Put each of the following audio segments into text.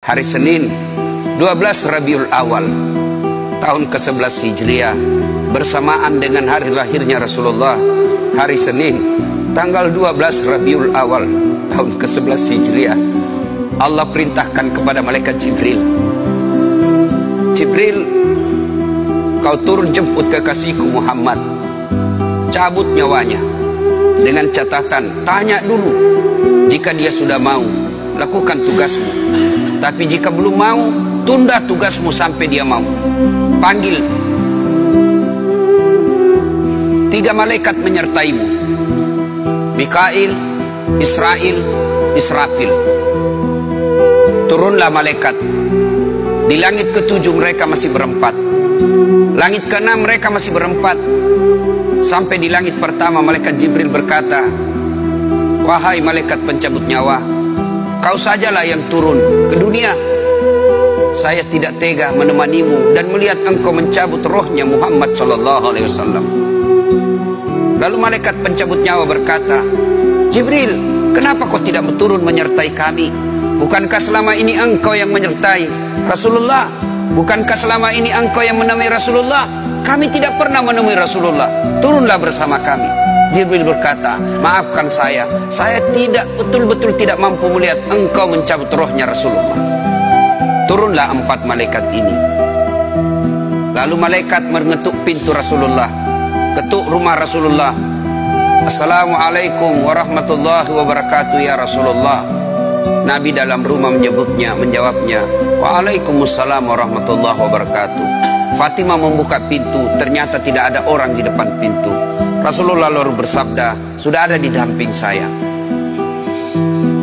Hari Senin 12 Rabiul Awal tahun ke-11 Hijriah bersamaan dengan hari lahirnya Rasulullah. Hari Senin tanggal 12 Rabiul Awal tahun ke-11 Hijriah, Allah perintahkan kepada malaikat Jibril, Jibril, kau turun jemput kekasihku Muhammad, cabut nyawanya, dengan catatan tanya dulu, jika dia sudah mau lakukan tugasmu, tapi jika belum mau tunda tugasmu sampai dia mau. Panggil 3 malaikat menyertaimu, Mikail, Israel, Israfil. Turunlah malaikat. Di langit ke-7 mereka masih berempat, langit ke-6 mereka masih berempat. Sampai di langit pertama malaikat Jibril berkata, wahai malaikat pencabut nyawa, kau sajalah yang turun ke dunia. Saya tidak tega menemanimu dan melihat engkau mencabut rohnya Muhammad sallallahu alaihi wasallam. Lalu malaikat pencabut nyawa berkata, Jibril, kenapa kau tidak turun menyertai kami? Bukankah selama ini engkau yang menyertai Rasulullah? Bukankah selama ini engkau yang menemui Rasulullah? Kami tidak pernah menemui Rasulullah. Turunlah bersama kami. Jibril berkata, maafkan saya tidak betul-betul tidak mampu melihat engkau mencabut rohnya Rasulullah. Turunlah 4 malaikat ini. Lalu malaikat mengetuk pintu Rasulullah, ketuk rumah Rasulullah. Assalamualaikum warahmatullahi wabarakatuh ya Rasulullah. Nabi dalam rumah menjawabnya, waalaikumsalam warahmatullahi wabarakatuh. Fatimah membuka pintu, ternyata tidak ada orang di depan pintu. Rasulullah lalu bersabda, sudah ada di samping saya.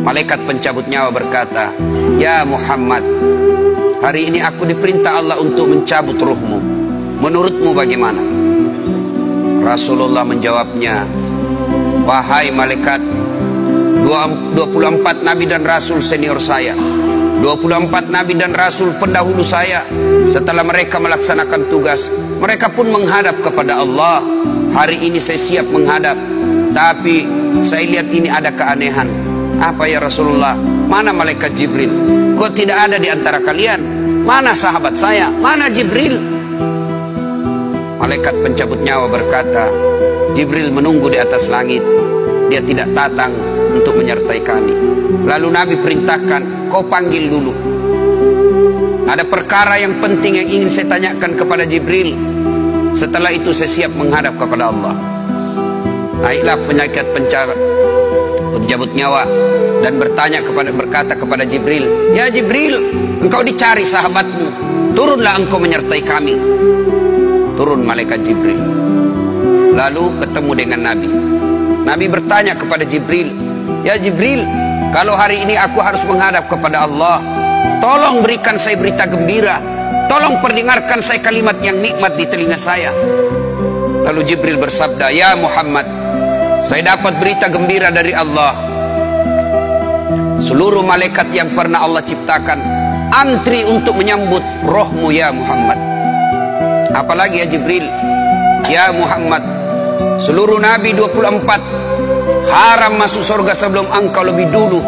Malaikat pencabut nyawa berkata, ya Muhammad, hari ini aku diperintah Allah untuk mencabut ruhmu. Menurutmu bagaimana? Rasulullah menjawabnya, wahai malaikat, 24 nabi dan rasul senior saya, 24 nabi dan rasul pendahulu saya, setelah mereka melaksanakan tugas, mereka pun menghadap kepada Allah. Hari ini saya siap menghadap, tapi saya lihat ini ada keanehan. Apa ya Rasulullah? Mana malaikat Jibril? Kok tidak ada di antara kalian? Mana sahabat saya? Mana Jibril? Malaikat pencabut nyawa berkata, Jibril menunggu di atas langit, dia tidak datang untuk menyertai kami. Lalu Nabi perintahkan, kau panggil dulu. Ada perkara yang penting yang ingin saya tanyakan kepada Jibril. Setelah itu saya siap menghadap kepada Allah. Naiklah malaikat pencabut nyawa dan berkata kepada Jibril, ya Jibril, engkau dicari sahabatmu, turunlah engkau menyertai kami. Turun malaikat Jibril, lalu ketemu dengan Nabi. Nabi bertanya kepada Jibril, ya Jibril, kalau hari ini aku harus menghadap kepada Allah, tolong berikan saya berita gembira, tolong perdengarkan saya kalimat yang nikmat di telinga saya. Lalu Jibril bersabda, ya Muhammad, saya dapat berita gembira dari Allah. Seluruh malaikat yang pernah Allah ciptakan antri untuk menyambut rohmu ya Muhammad. Apalagi ya Jibril, ya Muhammad, seluruh nabi 24 haram masuk surga sebelum engkau lebih dulu.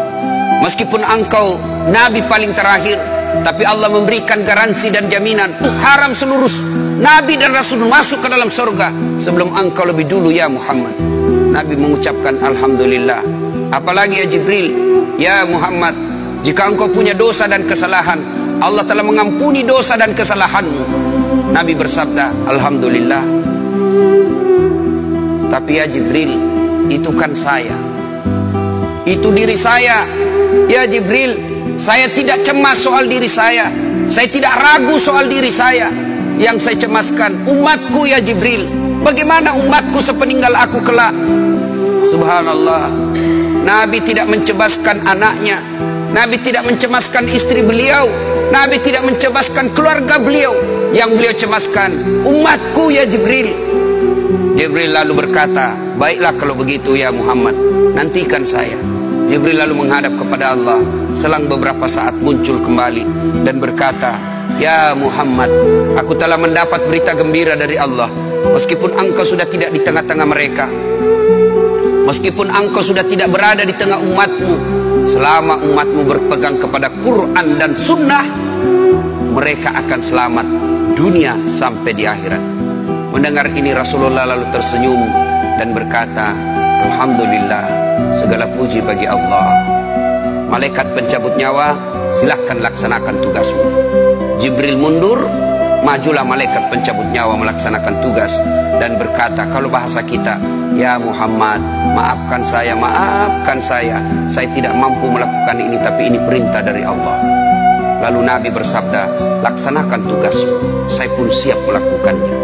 Meskipun engkau nabi paling terakhir, tapi Allah memberikan garansi dan jaminan, haram seluruh nabi dan rasul masuk ke dalam surga sebelum engkau lebih dulu ya Muhammad. Nabi mengucapkan alhamdulillah. Apalagi ya Jibril, ya Muhammad, jika engkau punya dosa dan kesalahan, Allah telah mengampuni dosa dan kesalahanmu. Nabi bersabda alhamdulillah. Tapi ya Jibril, itu kan saya, itu diri saya. Ya Jibril, saya tidak cemas soal diri saya tidak ragu soal diri saya. Yang saya cemaskan umatku ya Jibril. Bagaimana umatku sepeninggal aku kelak? Subhanallah, Nabi tidak mencemaskan anaknya, Nabi tidak mencemaskan istri beliau, Nabi tidak mencemaskan keluarga beliau. Yang beliau cemaskan umatku ya Jibril. Jibril lalu berkata, baiklah kalau begitu ya Muhammad, nantikan saya. Jibril lalu menghadap kepada Allah. Selang beberapa saat muncul kembali dan berkata, ya Muhammad, aku telah mendapat berita gembira dari Allah. Meskipun engkau sudah tidak di tengah-tengah mereka, meskipun engkau sudah tidak berada di tengah umatmu, selama umatmu berpegang kepada Quran dan Sunnah, mereka akan selamat dunia sampai di akhirat. Mendengar ini Rasulullah lalu tersenyum dan berkata, Alhamdulillah, segala puji bagi Allah. Malaikat pencabut nyawa, silahkan laksanakan tugasmu. Jibril mundur, majulah malaikat pencabut nyawa melaksanakan tugas dan berkata, kalau bahasa kita, ya Muhammad, maafkan saya, saya tidak mampu melakukan ini, tapi ini perintah dari Allah. Lalu Nabi bersabda, laksanakan tugasmu, saya pun siap melakukannya.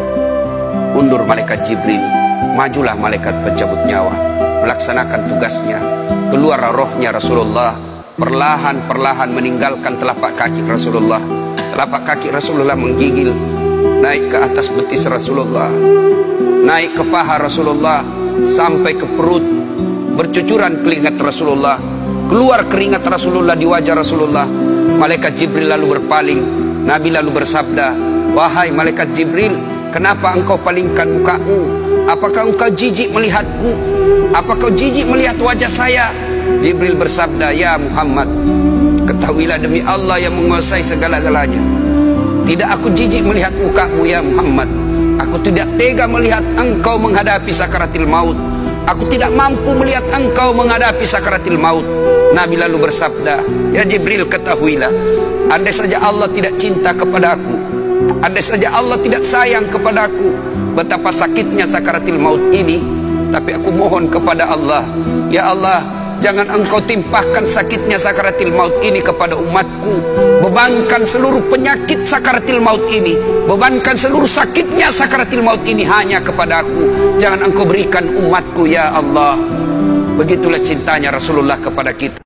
Mundur malaikat Jibril, majulah malaikat pencabut nyawa melaksanakan tugasnya. Keluar rohnya Rasulullah, perlahan-perlahan meninggalkan telapak kaki Rasulullah. Telapak kaki Rasulullah menggigil naik ke atas betis Rasulullah, naik ke paha Rasulullah, sampai ke perut. Bercucuran keringat Rasulullah, keluar keringat Rasulullah di wajah Rasulullah. Malaikat Jibril lalu berpaling. Nabi lalu bersabda, wahai malaikat Jibril, kenapa engkau palingkan mukamu? Apakah engkau jijik melihatku? Apakah kau jijik melihat wajah saya? Jibril bersabda, ya Muhammad, ketahuilah demi Allah yang menguasai segala-galanya, tidak aku jijik melihat mukamu ya Muhammad. Aku tidak tega melihat engkau menghadapi sakaratil maut. Aku tidak mampu melihat engkau menghadapi sakaratil maut. Nabi lalu bersabda, ya Jibril, ketahuilah, andai saja Allah tidak cinta kepada aku, andai saja Allah tidak sayang kepada aku, betapa sakitnya sakaratil maut ini, tapi aku mohon kepada Allah, ya Allah, jangan engkau timpahkan sakitnya sakaratil maut ini kepada umatku. Bebankan seluruh penyakit sakaratil maut ini, bebankan seluruh sakitnya sakaratil maut ini hanya kepada aku. Jangan engkau berikan umatku ya Allah. Begitulah cintanya Rasulullah kepada kita.